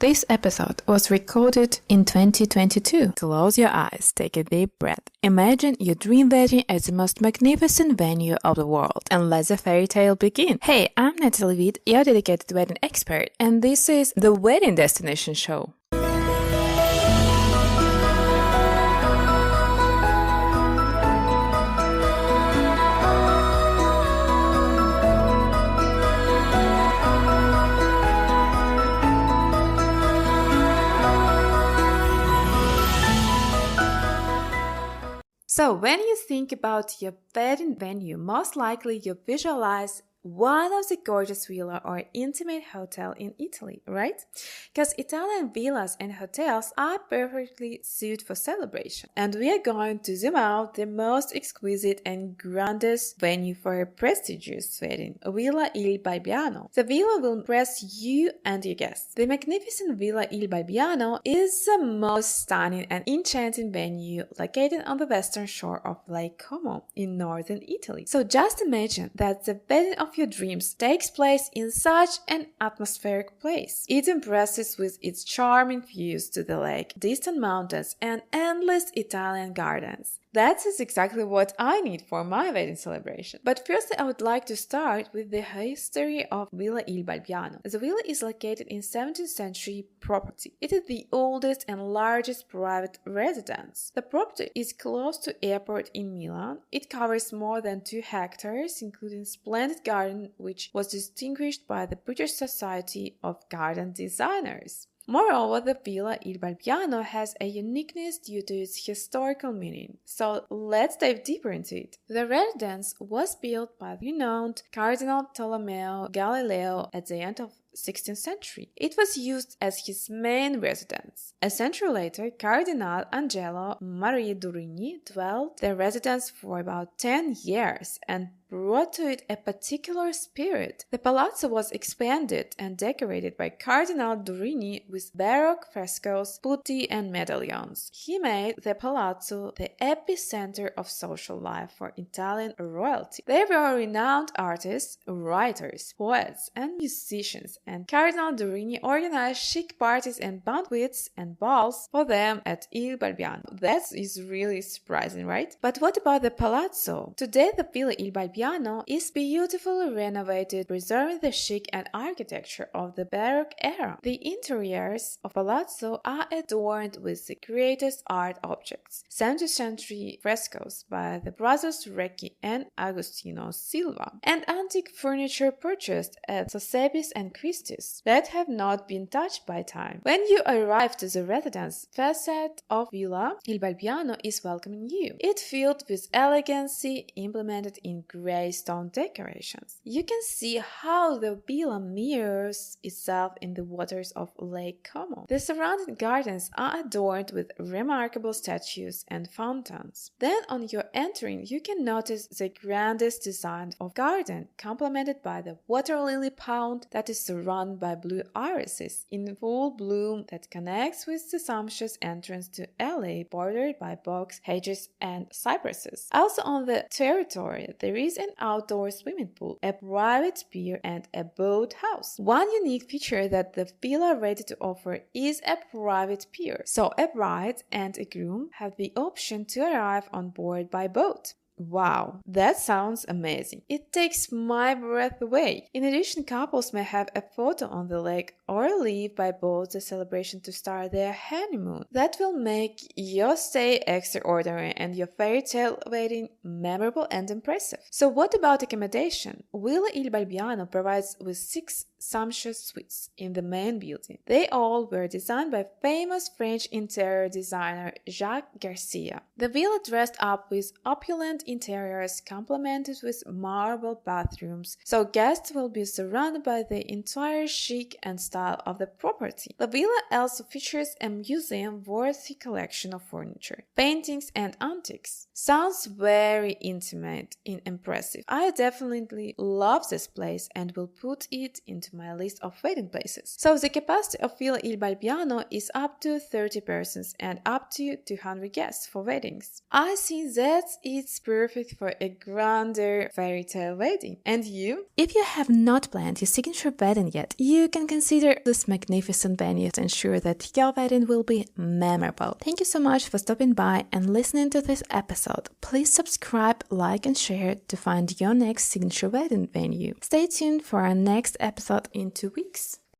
This episode was recorded in 2022. Close your eyes, take a deep breath. Imagine your dream wedding as the most magnificent venue of the world, and let the fairy tale begin. Hey, I'm Natalie Witt, your dedicated wedding expert, and this is the Wedding Destination Show. So when you think about your wedding venue, most likely you visualize one of the gorgeous villa or intimate hotel in Italy, right? Because Italian villas and hotels are perfectly suited for celebration. And we are going to zoom out the most exquisite and grandest venue for a prestigious wedding, Villa Il Balbiano. The villa will impress you and your guests. The magnificent Villa Il Balbiano is the most stunning and enchanting venue located on the western shore of Lake Como in northern Italy. So just imagine that the wedding of your dreams takes place in such an atmospheric place. It impresses with its charming views to the lake, distant mountains, and endless Italian gardens. That is exactly what I need for my wedding celebration. But firstly, I would like to start with the history of Villa Il Balbiano. The villa is located in 17th century property. It is the oldest and largest private residence. The property is close to airport in Milan. It covers more than 2 hectares, including splendid garden, which was distinguished by the British Society of Garden Designers. Moreover, the Villa Il Balbiano has a uniqueness due to its historical meaning. So let's dive deeper into it. The residence was built by the renowned Cardinal Tolomeo Galileo at the end of 16th century. It was used as his main residence. A century later, Cardinal Angelo Maria Durini dwelt the residence for about 10 years and brought to it a particular spirit. The palazzo was expanded and decorated by Cardinal Durini with Baroque frescoes, putti, and medallions. He made the palazzo the epicenter of social life for Italian royalty. There were renowned artists, writers, poets, and musicians, and Cardinal Durini organized chic parties and banquets and balls for them at Il Balbiano. That is really surprising, right? But what about the palazzo? Today, the Villa Il Balbiano is beautifully renovated, preserving the chic and architecture of the Baroque era. The interiors of palazzo are adorned with the greatest art objects, 17th century frescoes by the brothers Recchi and Agostino Silva, and antique furniture purchased at Sotheby's and Christie's that have not been touched by time. When you arrive to the residence, facade of Villa Il Balbiano is welcoming you. It's filled with elegancy implemented in gray stone decorations. You can see how the villa mirrors itself in the waters of Lake Como. The surrounding gardens are adorned with remarkable statues and fountains. Then on your entering, you can notice the grandest design of garden, complemented by the water lily pond that is surrounded by blue irises in full bloom that connects with the sumptuous entrance to alley bordered by box hedges and cypresses. Also on the territory, there is an outdoor swimming pool, a private pier, and a boat house. One unique feature that the villa ready to offer is a private pier, so a bride and a groom have the option to arrive on board by boat. Wow, that sounds amazing. It takes my breath away. In addition, couples may have a photo on the lake or leave by boat the celebration to start their honeymoon. That will make your stay extraordinary and your fairy tale wedding memorable and impressive. So what about accommodation? Villa Il Balbiano provides with 6 sumptuous suites in the main building. They all were designed by famous French interior designer Jacques Garcia. The villa dressed up with opulent interiors complemented with marble bathrooms, so guests will be surrounded by the entire chic and style of the property. The villa also features a museum-worthy collection of furniture, paintings, and antiques. Sounds very intimate and impressive. I definitely love this place and will put it into into my list of wedding places. So the capacity of Villa Il Balbiano is up to 30 persons and up to 200 guests for weddings. I think that it's perfect for a grander fairy tale wedding. And you? If you have not planned your signature wedding yet, you can consider this magnificent venue to ensure that your wedding will be memorable. Thank you so much for stopping by and listening to this episode. Please subscribe, like, and share to find your next signature wedding venue. Stay tuned for our next episode in 2 weeks.